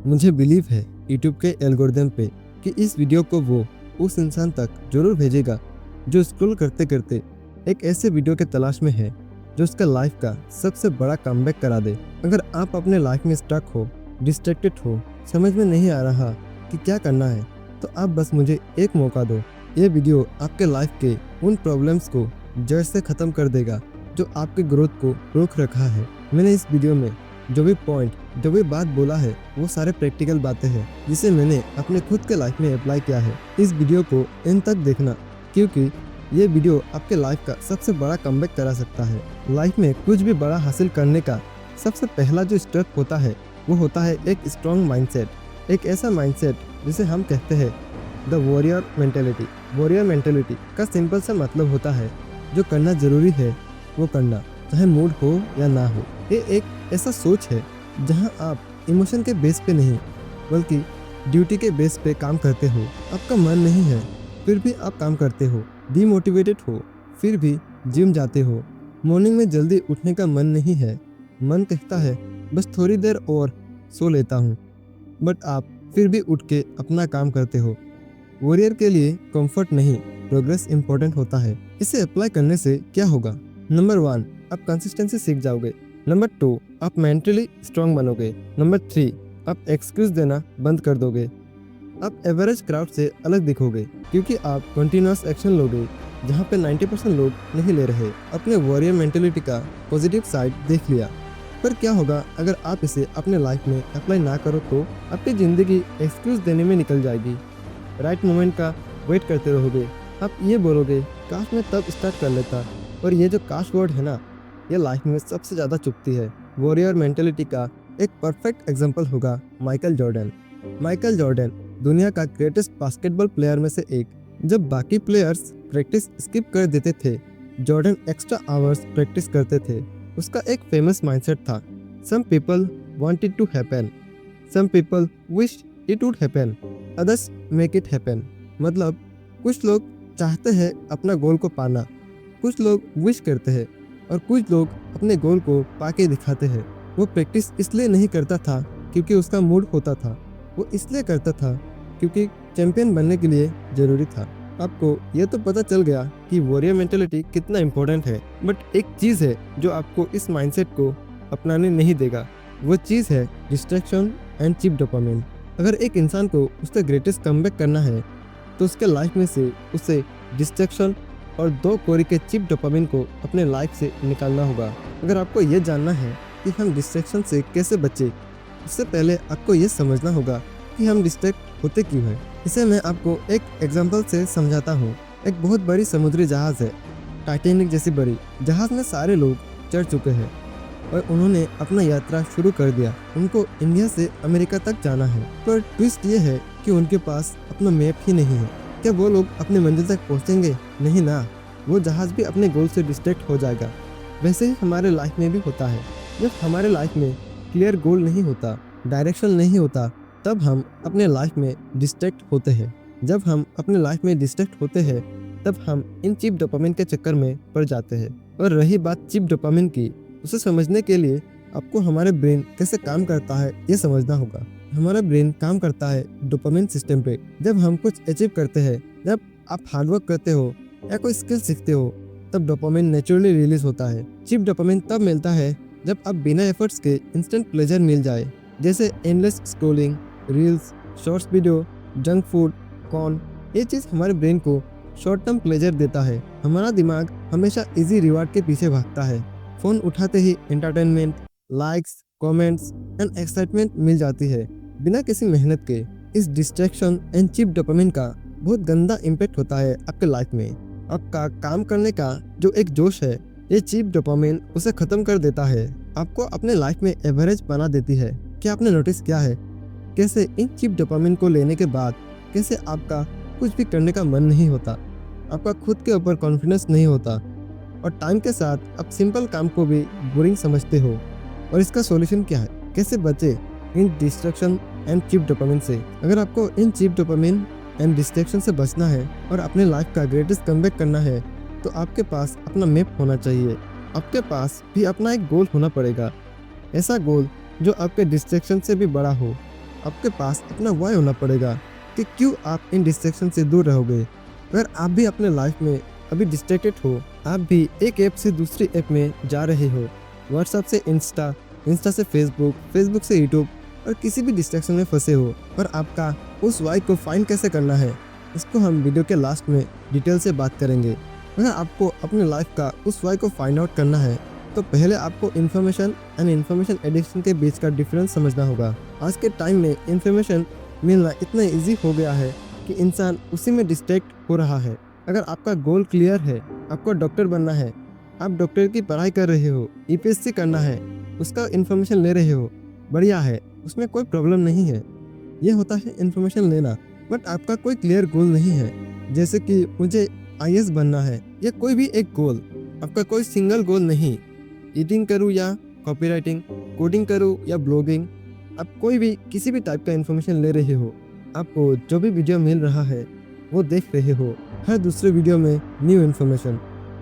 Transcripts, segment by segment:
मुझे बिलीव है यूट्यूब के एल्गोरिदम पे कि इस वीडियो को वो उस इंसान तक जरूर भेजेगा जो स्क्रॉल करते करते एक ऐसे वीडियो के तलाश में है जो उसका लाइफ का सबसे बड़ा कमबैक करा दे। अगर आप अपने लाइफ में स्टक हो, डिस्ट्रैक्टेड हो, समझ में नहीं आ रहा कि क्या करना है, तो आप बस मुझे एक मौका दो। ये वीडियो आपके लाइफ के उन प्रॉब्लम्स को जड़ से ख़त्म कर देगा जो आपके ग्रोथ को रोक रखा है। मैंने इस वीडियो में जो भी बात बोला है वो सारे प्रैक्टिकल बातें हैं जिसे मैंने अपने खुद के लाइफ में अप्लाई किया है। इस वीडियो को एंड तक देखना क्योंकि ये वीडियो आपके लाइफ का सबसे बड़ा कमबैक करा सकता है। लाइफ में कुछ भी बड़ा हासिल करने का सबसे पहला जो स्टेप होता है वो होता है एक स्ट्रॉन्ग माइंडसेट। एक ऐसा माइंडसेट जिसे हम कहते हैं the warrior mentality. Warrior mentality का सिंपल सा मतलब होता है जो करना जरूरी है वो करना, चाहे मूड हो या ना हो। ये एक ऐसा सोच है जहां आप इमोशन के बेस पे नहीं बल्कि ड्यूटी के बेस पे काम करते हो। आपका मन नहीं है फिर भी आप काम करते हो, डीमोटिवेटेड हो फिर भी जिम जाते हो, मॉर्निंग में जल्दी उठने का मन नहीं है, मन कहता है बस थोड़ी देर और सो लेता हूँ, बट आप फिर भी उठ के अपना काम करते हो। वॉरियर के लिए कंफर्ट नहीं प्रोग्रेस इंपॉर्टेंट होता है। इसे अप्लाई करने से क्या होगा? नंबर 1, आप कंसिस्टेंसी सीख जाओगे। नंबर 2, आप मेंटली स्ट्रांग बनोगे। नंबर 3, आप एक्सक्यूज देना बंद कर दोगे। आप एवरेज क्राउड से अलग दिखोगे क्योंकि आप कंटिन्यूअस एक्शन लोगे जहाँ पे 90% लोग नहीं ले रहे। अपने वॉरियर मेंटेलिटी का पॉजिटिव साइड देख लिया, पर क्या होगा अगर आप इसे अपने लाइफ में अप्लाई ना करो? तो आपकी ज़िंदगी एक्सक्यूज देने में निकल जाएगी। राइट मोमेंट का वेट करते रहोगे। आप ये बोलोगे काश मैं तब स्टार्ट कर लेता, और ये जो काश वर्ड है ना, ये लाइफ में सबसे ज़्यादा चुभती है। वॉरियर मेंटेलिटी का एक परफेक्ट एग्जांपल होगा माइकल जॉर्डन। माइकल जॉर्डन दुनिया का ग्रेटेस्ट बास्केटबॉल प्लेयर में से एक। जब बाकी प्लेयर्स प्रैक्टिस स्किप कर देते थे, जॉर्डन एक्स्ट्रा आवर्स प्रैक्टिस करते थे। उसका एक फेमस माइंडसेट था, some people want it to happen, some people wish it would happen, others make it happen. मतलब कुछ लोग चाहते हैं अपना गोल को पाना, कुछ लोग विश करते हैं और कुछ लोग अपने गोल को पाके दिखाते हैं। वो प्रैक्टिस इसलिए नहीं करता था क्योंकि उसका मूड होता था, वो इसलिए करता था क्योंकि चैंपियन बनने के लिए जरूरी था। आपको ये तो पता चल गया कि वॉरियर मेंटेलिटी कितना इम्पोर्टेंट है, बट एक चीज़ है जो आपको इस माइंडसेट को अपनाने नहीं देगा। वो चीज़ है डिस्ट्रैक्शन एंड चीप डोपामिन। अगर एक इंसान को उसका ग्रेटेस्ट कमबैक करना है तो उसके लाइफ में से उसे डिस्ट्रैक्शन और 2 कौड़ी के चीप डोपामिन को अपने लाइफ से निकालना होगा। अगर आपको ये जानना है कि हम डिस्ट्रैक्शन से कैसे बचें, उससे पहले आपको ये समझना होगा कि हम डिस्ट्रैक्ट होते क्यों हैं। इसे मैं आपको एक एग्जांपल से समझाता हूँ। एक बहुत बड़ी समुद्री जहाज़ है, टाइटैनिक जैसी बड़ी। जहाज़ में सारे लोग चढ़ चुके हैं और उन्होंने अपना यात्रा शुरू कर दिया। उनको इंडिया से अमेरिका तक जाना है, पर ट्विस्ट ये है कि उनके पास अपना मैप ही नहीं है। क्या वो लोग अपने मंजिल तक पहुँचेंगे? नहीं ना, वो जहाज़ भी अपने गोल से डिस्ट्रैक्ट हो जाएगा। वैसे ही हमारे लाइफ में भी होता है। जब हमारे लाइफ में क्लियर गोल नहीं होता, डायरेक्शन नहीं होता, तब हम अपने लाइफ में डिस्ट्रैक्ट होते हैं। जब हम अपने लाइफ में डिस्ट्रैक्ट होते हैं तब हम इन चीप डोपामिन के चक्कर में पड़ जाते हैं। और रही बात चीप डोपामिन की, उसे समझने के लिए आपको हमारे ब्रेन कैसे काम करता है ये समझना होगा। हमारा ब्रेन काम करता है डोपामिन सिस्टम पे। जब हम कुछ अचीव करते हैं, जब आप हार्डवर्क करते हो या कोई स्किल सीखते हो, तब डोपामिन नेचुरली रिलीज होता है। चीप डोपामिन तब मिलता है जब आप बिना एफर्ट्स के इंस्टेंट प्लेजर मिल जाए, जैसे endless scrolling, reels, shorts video, junk food, corn. ये चीज़ हमारे ब्रेन को शॉर्ट टर्म प्लेजर देता है। हमारा दिमाग हमेशा इजी रिवार्ड के पीछे भागता है। फ़ोन उठाते ही entertainment, likes, comments and excitement मिल जाती है बिना किसी मेहनत के। इस डिस्ट्रैक्शन एंड चीप डोपामिन का बहुत गंदा इम्पैक्ट होता है आपके लाइफ में। आपका काम करने का जो एक जोश है, ये चीप डोपामिन उसे ख़त्म कर देता है, आपको अपने लाइफ में एवरेज बना देती है। क्या आपने नोटिस किया है कैसे इन चीप डोपामिन को लेने के बाद कैसे आपका कुछ भी करने का मन नहीं होता, आपका खुद के ऊपर कॉन्फिडेंस नहीं होता, और टाइम के साथ आप सिंपल काम को भी बोरिंग समझते हो। और इसका सॉल्यूशन क्या है? कैसे बचे इन डिस्ट्रैक्शन एंड चीप डोपामिन से? अगर आपको इन चीप डोपामिन एंड डिस्ट्रैक्शन से बचना है और अपने लाइफ का ग्रेटेस्ट कमबैक करना है, तो आपके पास अपना मैप होना चाहिए। आपके पास भी अपना एक गोल होना पड़ेगा, ऐसा गोल जो आपके डिस्ट्रैक्शन से भी बड़ा हो। आपके पास अपना वाई होना पड़ेगा कि क्यों आप इन डिस्ट्रैक्शन से दूर रहोगे। अगर आप भी अपने लाइफ में अभी डिस्ट्रैक्टेड हो, आप भी एक ऐप से दूसरी ऐप में जा रहे हो, व्हाट्सएप से इंस्टा, इंस्टा से फेसबुक, फेसबुक से यूट्यूब, और किसी भी डिस्ट्रैक्शन में फंसे हो और आपका उस वाई को फाइंड कैसे करना है, इसको हम वीडियो के लास्ट में डिटेल से बात करेंगे। अगर आपको अपने लाइफ का उस वाई को फाइंड आउट करना है तो पहले आपको इन्फॉर्मेशन एंड इन्फॉर्मेशन एडिक्शन के बीच का डिफरेंस समझना होगा। आज के टाइम में इन्फॉर्मेशन मिलना इतना इजी हो गया है कि इंसान उसी में डिस्ट्रैक्ट हो रहा है। अगर आपका गोल क्लियर है, आपको डॉक्टर बनना है, आप डॉक्टर की पढ़ाई कर रहे हो, यूपीएससी करना है, उसका इन्फॉर्मेशन ले रहे हो, बढ़िया है, उसमें कोई प्रॉब्लम नहीं है। ये होता है इन्फॉर्मेशन लेना। बट आपका कोई क्लियर गोल नहीं है, जैसे कि मुझे आईएएस बनना है या कोई भी एक गोल, आपका कोई सिंगल गोल नहीं। एडिटिंग करूँ या कॉपीराइटिंग, कोडिंग करूँ या ब्लॉगिंग, आप कोई भी किसी भी टाइप का इन्फॉर्मेशन ले रहे हो, आपको जो भी वीडियो मिल रहा है वो देख रहे हो, हर दूसरे वीडियो में न्यू इन्फॉर्मेशन।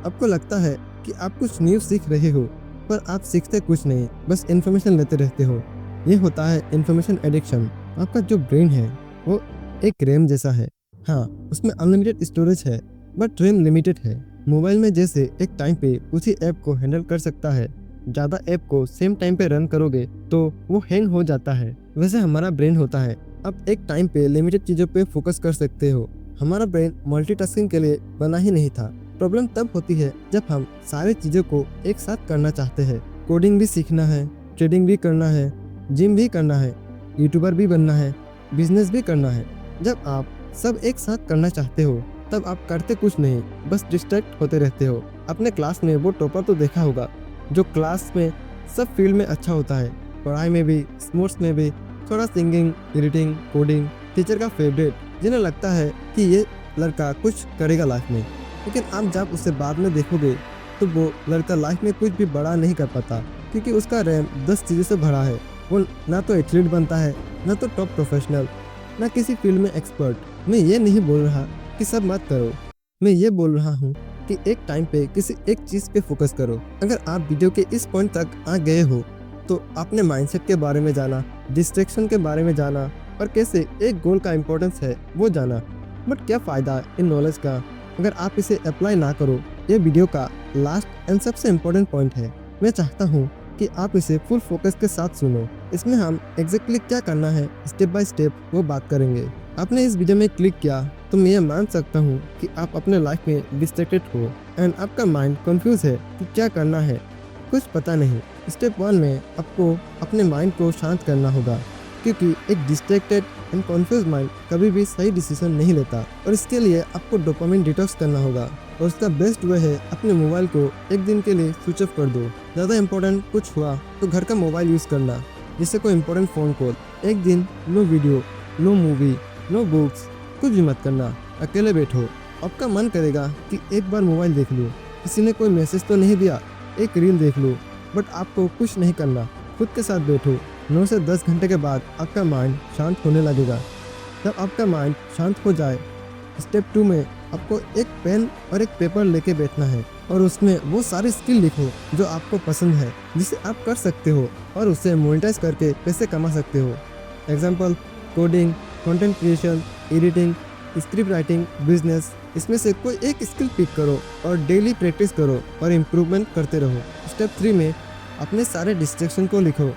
आपको लगता है कि आप कुछ न्यू सीख रहे हो, पर आप सीखते कुछ नहीं, बस इन्फॉर्मेशन लेते रहते हो। ये होता है इन्फॉर्मेशन एडिक्शन। आपका जो ब्रेन है वो एक रैम जैसा है। हाँ, उसमें अनलिमिटेड स्टोरेज है, बट रैम लिमिटेड है। मोबाइल में जैसे एक टाइम पे उसी ऐप को हैंडल कर सकता है, ज़्यादा ऐप को सेम टाइम पे रन करोगे तो वो हैंग हो जाता है। वैसे हमारा ब्रेन होता है, आप एक टाइम पे लिमिटेड चीज़ों पे फोकस कर सकते हो। हमारा ब्रेन मल्टीटास्किंग के लिए बना ही नहीं था। प्रॉब्लम तब होती है जब हम सारी चीज़ों को एक साथ करना चाहते हैं। कोडिंग भी सीखना है, ट्रेडिंग भी करना है, जिम भी करना है, यूट्यूबर भी बनना है, बिजनेस भी करना है। जब आप सब एक साथ करना चाहते हो तब आप करते कुछ नहीं, बस डिस्ट्रैक्ट होते रहते हो। अपने क्लास में वो टॉपर तो देखा होगा जो क्लास में सब फील्ड में अच्छा होता है, पढ़ाई में भी, स्पोर्ट्स में भी, थोड़ा सिंगिंग, एडिटिंग, कोडिंग, टीचर का फेवरेट, जिन्हें लगता है कि ये लड़का कुछ करेगा लाइफ में। लेकिन आप जब उसे बाद में देखोगे तो वो लड़का लाइफ में कुछ भी बड़ा नहीं कर पाता, क्योंकि उसका रैम 10 चीज़ों से भरा है। वो ना तो एथलीट बनता है, ना तो टॉप प्रोफेशनल, ना किसी फील्ड में एक्सपर्ट। मैं ये नहीं बोल रहा कि सब मत करो, मैं ये बोल रहा हूँ कि एक टाइम पे किसी एक चीज़ पे फोकस करो। अगर आप वीडियो के इस पॉइंट तक आ गए हो तो आपने माइंडसेट के बारे में जाना, डिस्ट्रैक्शन के बारे में जाना, और कैसे एक गोल का इम्पोर्टेंस है वो जाना। बट क्या फ़ायदा इन नॉलेज का अगर आप इसे अप्लाई ना करो? ये वीडियो का लास्ट एंड सबसे इम्पोर्टेंट पॉइंट है। मैं चाहता हूँ कि आप इसे फुल फोकस के साथ सुनो। इसमें हम एग्जैक्टली क्या करना है स्टेप बाय स्टेप वो बात करेंगे। आपने इस वीडियो में क्लिक किया तो मैं ये मान सकता हूँ कि आप अपने लाइफ में डिस्ट्रैक्टेड हो एंड आपका माइंड कंफ्यूज है कि क्या करना है, कुछ पता नहीं। स्टेप 1 में आपको अपने माइंड को शांत करना होगा, क्योंकि एक डिस्ट्रैक्टेड एंड कंफ्यूज माइंड कभी भी सही डिसीजन नहीं लेता। और इसके लिए आपको डोपामिन डिटॉक्स करना होगा, और उसका बेस्ट वे है अपने मोबाइल को एक दिन के लिए स्विच ऑफ कर दो। ज़्यादा इंपॉर्टेंट कुछ हुआ तो घर का मोबाइल यूज़ करना, जैसे कोई इंपॉर्टेंट फ़ोन कॉल। एक दिन no video, no movie, no books, कुछ भी मत करना। अकेले बैठो, आपका मन करेगा कि एक बार मोबाइल देख लो, किसी ने कोई मैसेज तो नहीं दिया, एक रील देख लो, बट आपको कुछ नहीं करना। खुद के साथ बैठो। 9 से 10 घंटे के बाद आपका माइंड शांत होने लगेगा। जब आपका माइंड शांत हो जाए, स्टेप 2 में आपको एक पेन और एक पेपर लेके बैठना है, और उसमें वो सारी स्किल लिखो जो आपको पसंद है, जिसे आप कर सकते हो और उसे मोनेटाइज करके पैसे कमा सकते हो। Example, coding, content creation, editing, script writing, business. इसमें से कोई एक स्किल पिक करो और डेली प्रैक्टिस करो और इम्प्रूवमेंट करते रहो। स्टेप 3 में अपने सारे डिस्ट्रैक्शन को लिखो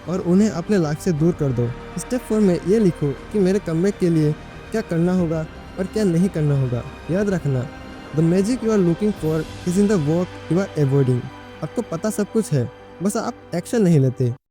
और उन्हें अपने लाइफ से दूर कर दो। स्टेप 4 में ये लिखो कि मेरे कमबैक के लिए क्या करना होगा और क्या नहीं करना होगा। याद रखना, the magic you are looking for is in the work you are avoiding. आपको पता सब कुछ है, बस आप एक्शन नहीं लेते।